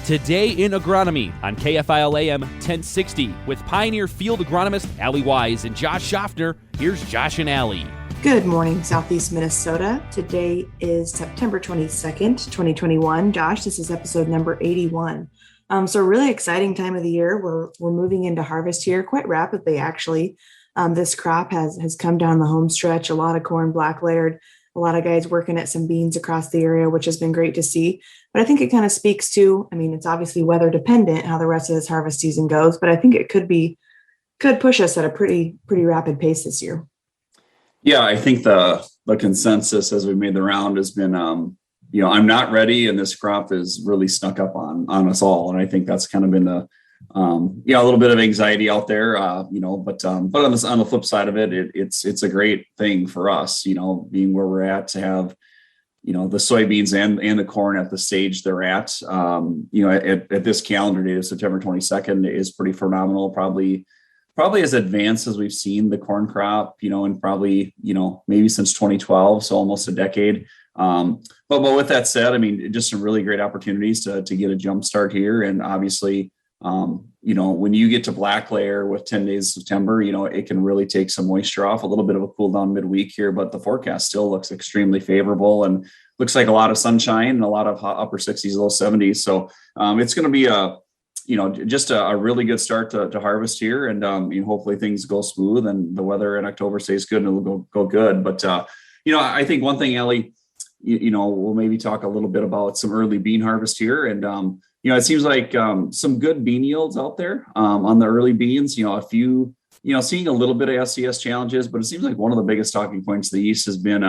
Today in Agronomy on KFIL AM 1060 with Pioneer Field Agronomist Allie Wise and Josh Schaffner. Here's Josh and Allie. Good morning, Southeast Minnesota. Today is September 22nd, 2021. Josh, this is episode number 81. So a really exciting time of the year. We're moving into harvest here quite rapidly, actually. This crop has come down the home stretch, a lot of corn black layered, a lot of guys working at some beans across the area, which has been great to see. But I think it kind of speaks to, it's obviously weather dependent how the rest of this harvest season goes, but I think it could push us at a pretty rapid pace this year. Yeah, I think the consensus as we made the round has been, I'm not ready, and this crop is really snuck up on us all. And I think that's kind of been a little bit of anxiety out there, but on the flip side of it, it's a great thing for us, being where we're at to have, the soybeans and the corn at the stage they're at, at this calendar date of September 22nd is pretty phenomenal. Probably as advanced as we've seen the corn crop, and probably, maybe since 2012, so almost a decade. But with that said, just some really great opportunities to get a jump start here. And obviously, when you get to black layer with 10 days of September, it can really take some moisture off, a little bit of a cool down midweek here, but the forecast still looks extremely favorable and looks like a lot of sunshine and a lot of upper 60s, low 70s. So it's going to be just a really good start to harvest here. And hopefully things go smooth and the weather in October stays good and it'll go good. But, I think one thing, Ellie, we'll maybe talk a little bit about some early bean harvest here. And, it seems like some good bean yields out there on the early beans, a few, seeing a little bit of SCS challenges, but it seems like one of the biggest talking points of the East has been,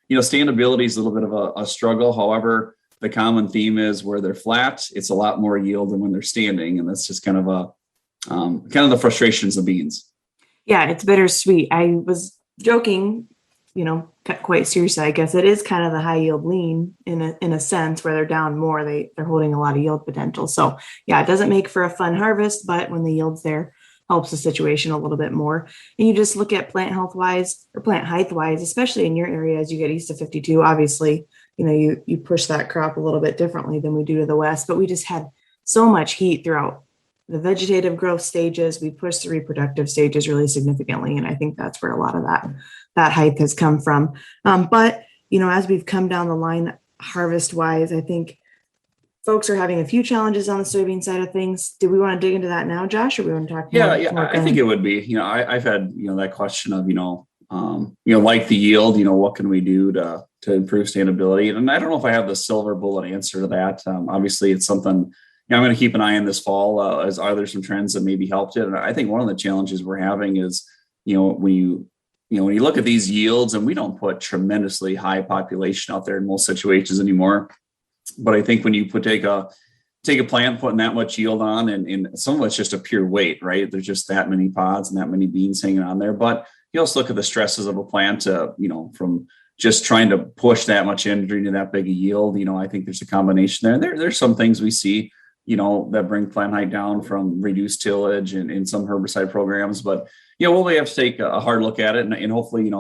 standability is a little bit of a struggle. However, the common theme is where they're flat, it's a lot more yield than when they're standing. And that's just kind of the frustrations of beans. Yeah, it's bittersweet. I was joking, quite seriously. I guess it is kind of the high yield lean in a sense where they're down more, they're holding a lot of yield potential. So yeah, it doesn't make for a fun harvest, but when the yield's there, helps the situation a little bit more. And you just look at plant health wise or plant height wise, especially in your area, as you get east of 52, obviously, you push that crop a little bit differently than we do to the west, but we just had so much heat throughout the vegetative growth stages. We pushed the reproductive stages really significantly. And I think that's where a lot of that height has come from. But as we've come down the line harvest wise, I think folks are having a few challenges on the soybean side of things. Do we want to dig into that now, Josh, or we want to talk more? Yeah, I think it would be, I've had, that question of, like the yield, what can we do to improve standability? And I don't know if I have the silver bullet answer to that. Obviously it's something, I'm going to keep an eye on this fall, are there some trends that maybe helped it? And I think one of the challenges we're having is, when you look at these yields, and we don't put tremendously high population out there in most situations anymore. But I think when you take a plant, putting that much yield on, and some of it's just a pure weight, right? There's just that many pods and that many beans hanging on there. But you also look at the stresses of a plant, from just trying to push that much energy into that big a yield. I think there's a combination there. There's some things we see, that bring plant height down from reduced tillage and some herbicide programs. But, we'll have to take a hard look at it and hopefully,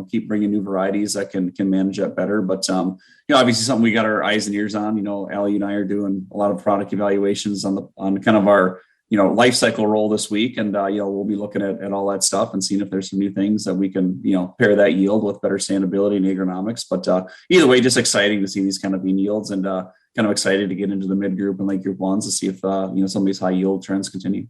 keep bringing new varieties that can manage that better. But, obviously something we got our eyes and ears on. Allie and I are doing a lot of product evaluations on kind of our, life cycle role this week. And, we'll be looking at all that stuff and seeing if there's some new things that we can, pair that yield with better standability and agronomics. But either way, just exciting to see these kind of bean yields and kind of excited to get into the mid group and late group ones to see if, some of these high yield trends continue.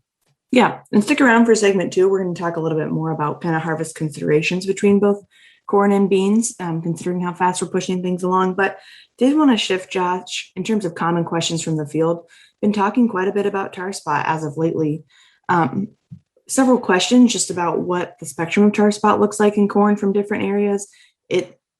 Yeah. And stick around for segment 2. We're going to talk a little bit more about kind of harvest considerations between both corn and beans, considering how fast we're pushing things along. But did want to shift, Josh, in terms of common questions from the field. Been talking quite a bit about tar spot as of lately. Several questions just about what the spectrum of tar spot looks like in corn from different areas.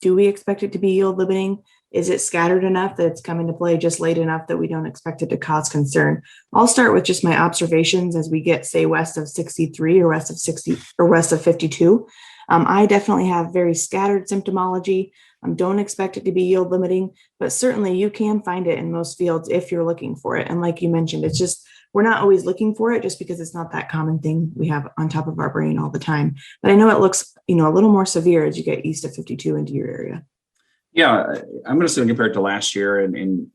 Do we expect it to be yield limiting? Is it scattered enough that it's come into play just late enough that we don't expect it to cause concern? I'll start with just my observations as we get, say, west of 63 or west of 60 or west of 52. I definitely have very scattered symptomology. Don't expect it to be yield limiting, but certainly you can find it in most fields if you're looking for it. And like you mentioned, it's just, we're not always looking for it just because it's not that common thing we have on top of our brain all the time. But I know it looks, a little more severe as you get east of 52 into your area. Yeah, I'm going to say compared to last year, and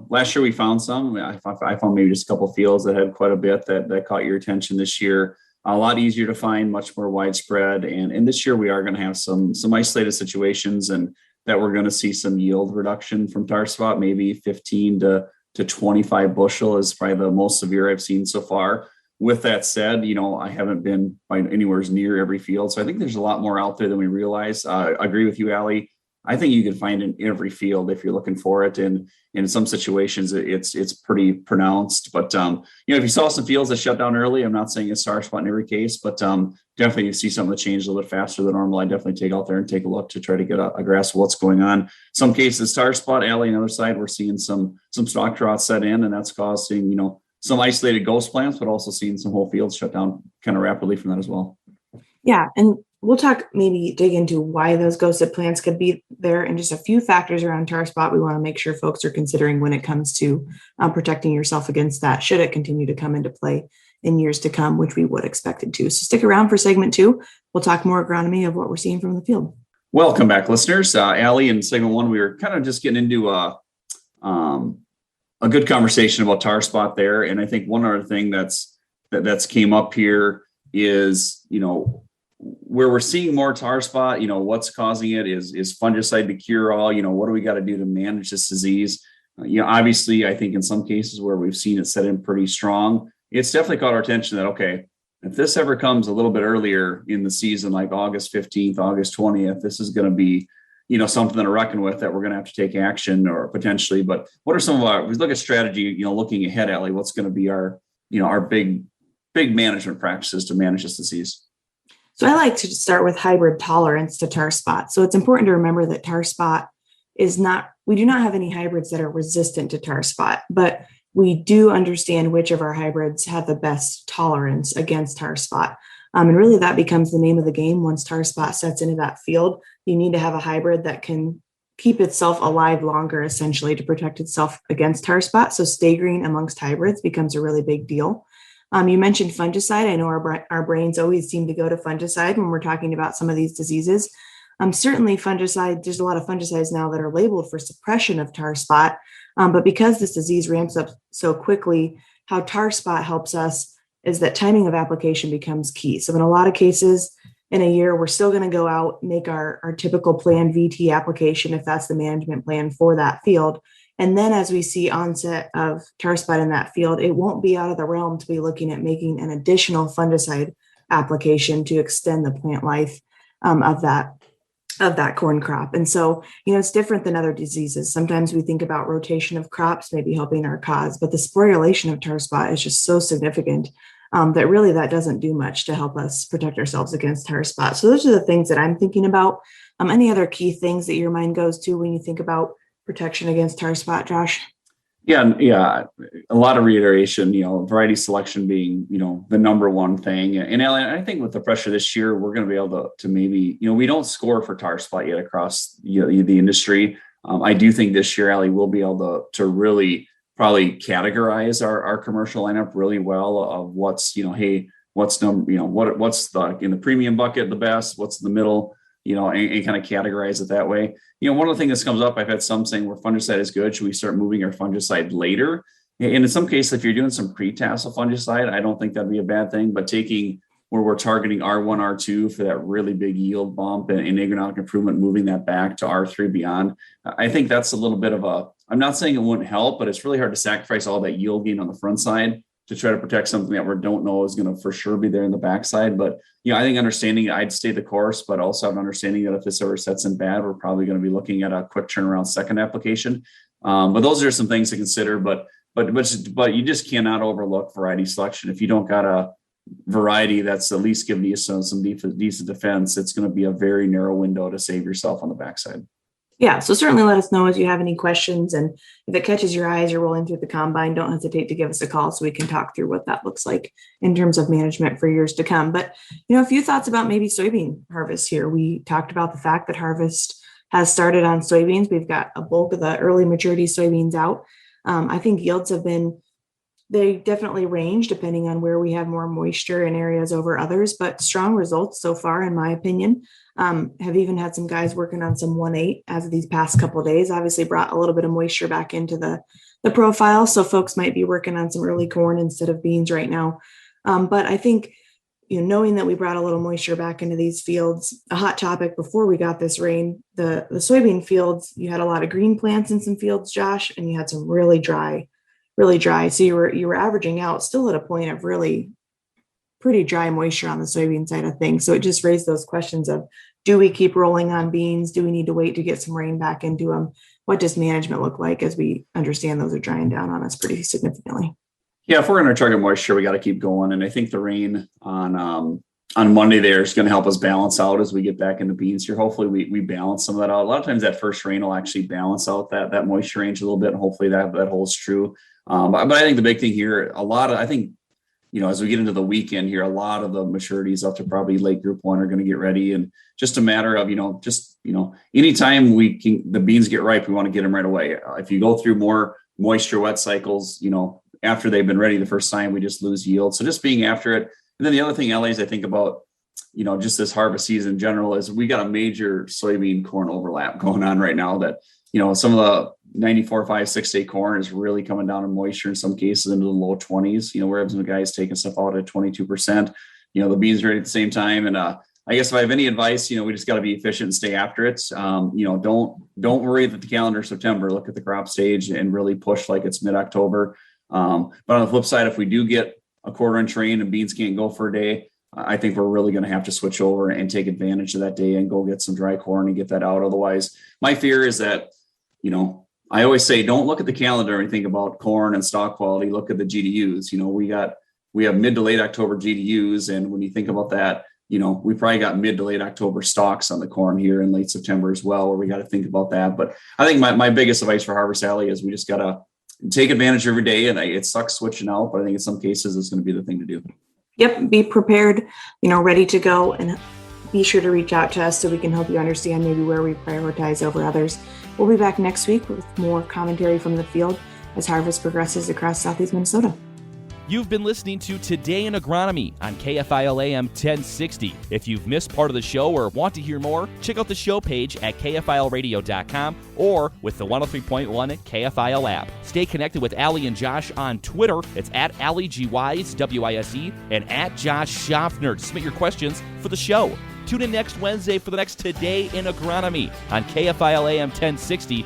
last year we found some. I found maybe just a couple of fields that had quite a bit that caught your attention. This year, a lot easier to find, much more widespread, and this year we are going to have some isolated situations, and that we're going to see some yield reduction from tar spot, maybe 15 to 25 bushel is probably the most severe I've seen so far. With that said, I haven't been by anywhere near every field, so I think there's a lot more out there than we realize. I agree with you, Allie. I think you can find in every field if you're looking for it. And in some situations, it's pretty pronounced. But if you saw some fields that shut down early, I'm not saying it's tar spot in every case, but definitely you see some of the change a little bit faster than normal. I definitely take out there and take a look to try to get a grasp of what's going on. Some cases, tar spot, Allie, on the other side, we're seeing some stock drought set in, and that's causing some isolated ghost plants, but also seeing some whole fields shut down kind of rapidly from that as well. Yeah, and we'll dig into why those ghosted plants could be there, and just a few factors around tar spot we want to make sure folks are considering when it comes to protecting yourself against that, should it continue to come into play in years to come, which we would expect it to. So stick around for segment 2. We'll talk more agronomy of what we're seeing from the field. Welcome back, listeners. Allie, in segment 1, we were kind of just getting into a good conversation about tar spot there. And I think one other thing that's came up here is, where we're seeing more tar spot, what's causing it is fungicide to cure all. What do we got to do to manage this disease? Obviously, I think in some cases where we've seen it set in pretty strong, it's definitely caught our attention that, okay, if this ever comes a little bit earlier in the season, like August 15th, August 20th, this is going to be, something to reckon with, that we're going to have to take action or potentially. But what are some of we look at strategy, looking ahead, Allie, what's going to be our big management practices to manage this disease? So I like to start with hybrid tolerance to tar spot. So it's important to remember that tar spot we do not have any hybrids that are resistant to tar spot, but we do understand which of our hybrids have the best tolerance against tar spot. And really that becomes the name of the game. Once tar spot sets into that field, you need to have a hybrid that can keep itself alive longer, essentially, to protect itself against tar spot. So staggering amongst hybrids becomes a really big deal. You mentioned fungicide. I know our brains always seem to go to fungicide when we're talking about some of these diseases. Certainly fungicide, there's a lot of fungicides now that are labeled for suppression of tar spot. But because this disease ramps up so quickly, how tar spot helps us is that timing of application becomes key. So in a lot of cases in a year, we're still going to go out, make our typical planned VT application, if that's the management plan for that field. And then as we see onset of tar spot in that field, it won't be out of the realm to be looking at making an additional fungicide application to extend the plant life of that corn crop. And so, it's different than other diseases. Sometimes we think about rotation of crops, maybe helping our cause, but the sporulation of tar spot is just so significant that really that doesn't do much to help us protect ourselves against tar spot. So those are the things that I'm thinking about. Any other key things that your mind goes to when you think about protection against tar spot, Josh? Yeah. A lot of reiteration, variety selection being, the number one thing. And I think with the pressure this year, we're going to be able to maybe, we don't score for tar spot yet across the industry. I do think this year, Allie, we'll be able to really probably categorize our commercial lineup really well of what's, what's the, in the premium bucket, the best, what's in the middle, and kind of categorize it that way. One of the things that comes up, I've had some saying where fungicide is good, should we start moving our fungicide later? And in some cases, if you're doing some pre-tassel fungicide, I don't think that'd be a bad thing, but taking where we're targeting R1, R2 for that really big yield bump and agronomic improvement, moving that back to R3 beyond, I think that's a little bit of I'm not saying it wouldn't help, but it's really hard to sacrifice all that yield gain on the front side to try to protect something that we don't know is going to for sure be there in the backside. But, I think understanding I'd stay the course, but also have an understanding that if this ever sets in bad, we're probably going to be looking at a quick turnaround second application. But those are some things to consider, but you just cannot overlook variety selection. If you don't got a variety that's at least giving you some decent defense, it's going to be a very narrow window to save yourself on the backside. Yeah, so certainly let us know if you have any questions, and if it catches your eye as you're rolling through the combine, don't hesitate to give us a call so we can talk through what that looks like in terms of management for years to come. But, a few thoughts about maybe soybean harvest here. We talked about the fact that harvest has started on soybeans. We've got a bulk of the early maturity soybeans out. I think yields have been They definitely range depending on where we have more moisture in areas over others, but strong results so far, in my opinion. Have even had some guys working on some 1.8 as of these past couple of days. Obviously brought a little bit of moisture back into the profile, so folks might be working on some early corn instead of beans right now. But I think, knowing that we brought a little moisture back into these fields, a hot topic before we got this rain, the soybean fields, you had a lot of green plants in some fields, Josh, and you had some really dry. So you were averaging out still at a point of really pretty dry moisture on the soybean side of things. So it just raised those questions of, do we keep rolling on beans? Do we need to wait to get some rain back into them? What does management look like as we understand those are drying down on us pretty significantly? Yeah, if we're going to target moisture, we got to keep going. And I think the rain on Monday there is going to help us balance out as we get back into beans here. Hopefully we balance some of that out. A lot of times that first rain will actually balance out that moisture range a little bit. And hopefully that holds true. But I think the big thing here, as we get into the weekend here, a lot of the maturities up to probably late group 1 are going to get ready. And just a matter of, anytime the beans get ripe, we want to get them right away. If you go through more moisture wet cycles, after they've been ready the first time, we just lose yield. So just being after it. And then the other thing, Allie, I think about, just this harvest season in general is we got a major soybean corn overlap going on right now that, some of the 94, 5, 6 day corn is really coming down in moisture in some cases into the low 20s, where some guys taking stuff out at 22%, the beans are ready at the same time. And I guess if I have any advice, we just got to be efficient and stay after it. Don't worry that the calendar is September, look at the crop stage and really push like it's mid-October. But on the flip side, if we do get a 1/4 inch rain and beans can't go for a day, I think we're really going to have to switch over and take advantage of that day and go get some dry corn and get that out. Otherwise, my fear is that, I always say, don't look at the calendar and think about corn and stock quality. Look at the GDUs. We have mid to late October GDUs. And when you think about that, we probably got mid to late October stocks on the corn here in late September as well, where we got to think about that. But I think my biggest advice for Harvest Alley is we just got to take advantage every day. And it sucks switching out, but I think in some cases it's going to be the thing to do. Yep. Be prepared, ready to go, and be sure to reach out to us so we can help you understand maybe where we prioritize over others. We'll be back next week with more commentary from the field as harvest progresses across Southeast Minnesota. You've been listening to Today in Agronomy on KFIL AM 1060. If you've missed part of the show or want to hear more, check out the show page at KFILradio.com or with the 103.1 KFIL app. Stay connected with Allie and Josh on Twitter. It's at Allie GYs, WISE, and at Josh Schaffner to submit your questions for the show. Tune in next Wednesday for the next Today in Agronomy on KFIL AM 1060.